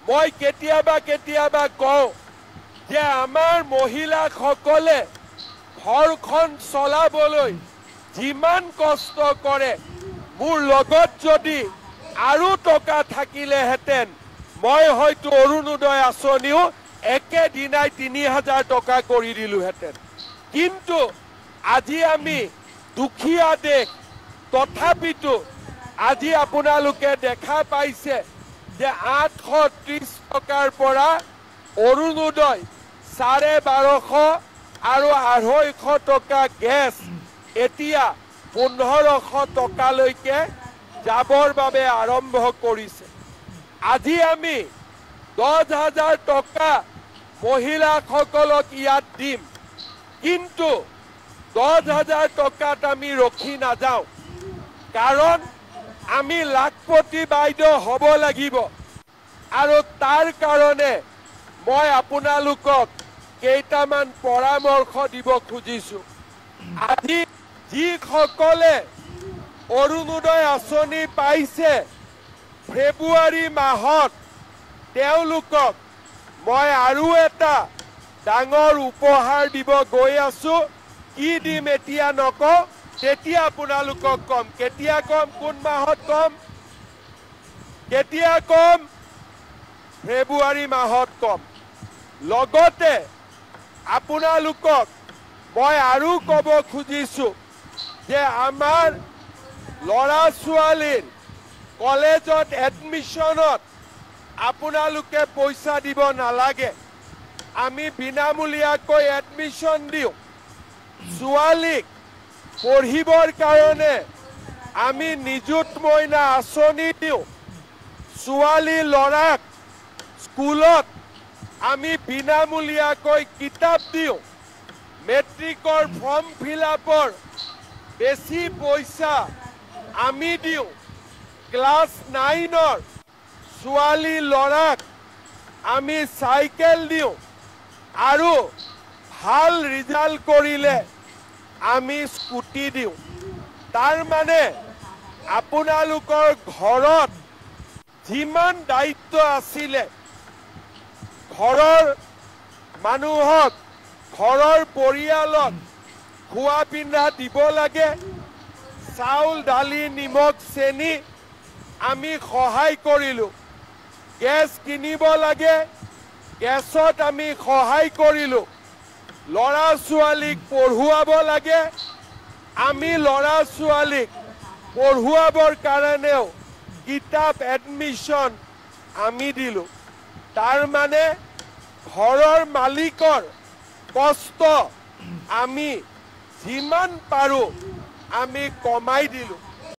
মই কেতিয়াবা কওঁ যে আমাৰ মহিলাসকলে ঘৰখন চলাবলৈ যিমান কষ্ট কৰে মোৰ লগত যদি আৰু টকা থাকিলেহেঁতেন মই হয়তো অৰুণোদয় আঁচনিও একেদিনাই ৩,০০০ টকা কৰি দিলোহেঁতেন। কিন্তু আজি আমি দুখীয়া দেশ, তথাপিতো আজি আপোনালোকে দেখা পাইছে যে ৮৩০ টকাৰ পৰা অৰুণোদয় ১২৫০ আৰু ২৫০ টকা গেছ এতিয়া ১৫০০ টকালৈকে যাবৰ বাবে আৰম্ভ কৰিছে। আজি আমি ১০,০০০ টকা মহিলাসকলক ইয়াত দিম, কিন্তু ১০,০০০ টকাত আমি ৰখি নাযাওঁ, কাৰণ আমি লাখপতি বাইদেউ হ'ব লাগিব। আৰু তাৰ কাৰণে মই আপোনালোকক কেইটামান পৰামৰ্শ দিব খুজিছোঁ। আজি যিসকলে অৰুণোদয় আঁচনি পাইছে ফেব্ৰুৱাৰী মাহত তেওঁলোকক মই আৰু এটা ডাঙৰ উপহাৰ দিব গৈ আছোঁ। কি দিম এতিয়া নকওঁ, তেতিয়া আপোনালোকক কম। কেতিয়া কম, কোন মাহত কম, কেতিয়া কম, ফেব্ৰুৱাৰী মাহত কম। লগতে আপোনালোকক মই আৰু ক'ব খুজিছোঁ যে আমাৰ ল'ৰা ছোৱালীৰ কলেজত এডমিশ্যনত আপোনালোকে পইচা দিব নালাগে। আমি বিনামূলীয়াকৈ এডমিশ্যন দিওঁ। ছোৱালীক পঢ়িবৰ কাৰণে আমি নিযুত মইনা আঁচনি দিওঁ। ছোৱালী ল'ৰাক স্কুলত আমি বিনামূলীয়াকৈ কিতাপ দিওঁ। মেট্ৰিকৰ ফৰ্ম ফিল-আপৰ বেছি পইচা আমি দিওঁ। ক্লাছ 9ৰ ছোৱালী ল'ৰাক আমি চাইকেল দিওঁ, আৰু ভাল ৰিজাল্ট কৰিলে আমি স্কুটি দিওঁ। তাৰ মানে আপোনালোকৰ ঘৰত যিমান দায়িত্ব আছিলে, ঘৰৰ মানুহক, ঘৰৰ পৰিয়ালক খোৱা পিন্ধা দিব লাগে, চাউল দালি নিমখ চেনি আমি সহায় কৰিলোঁ। গেছ কিনিব লাগে, গেছত আমি সহায় কৰিলোঁ। ল'ৰা ছোৱালীক পঢ়ুৱাব লাগে, আমি ল'ৰা ছোৱালীক পঢ়ুৱাবৰ কাৰণেও কিতাপ এডমিশ্যন আমি দিলোঁ। তাৰ মানে ঘৰৰ মালিকৰ কষ্ট আমি যিমান পাৰোঁ আমি কমাই দিলোঁ।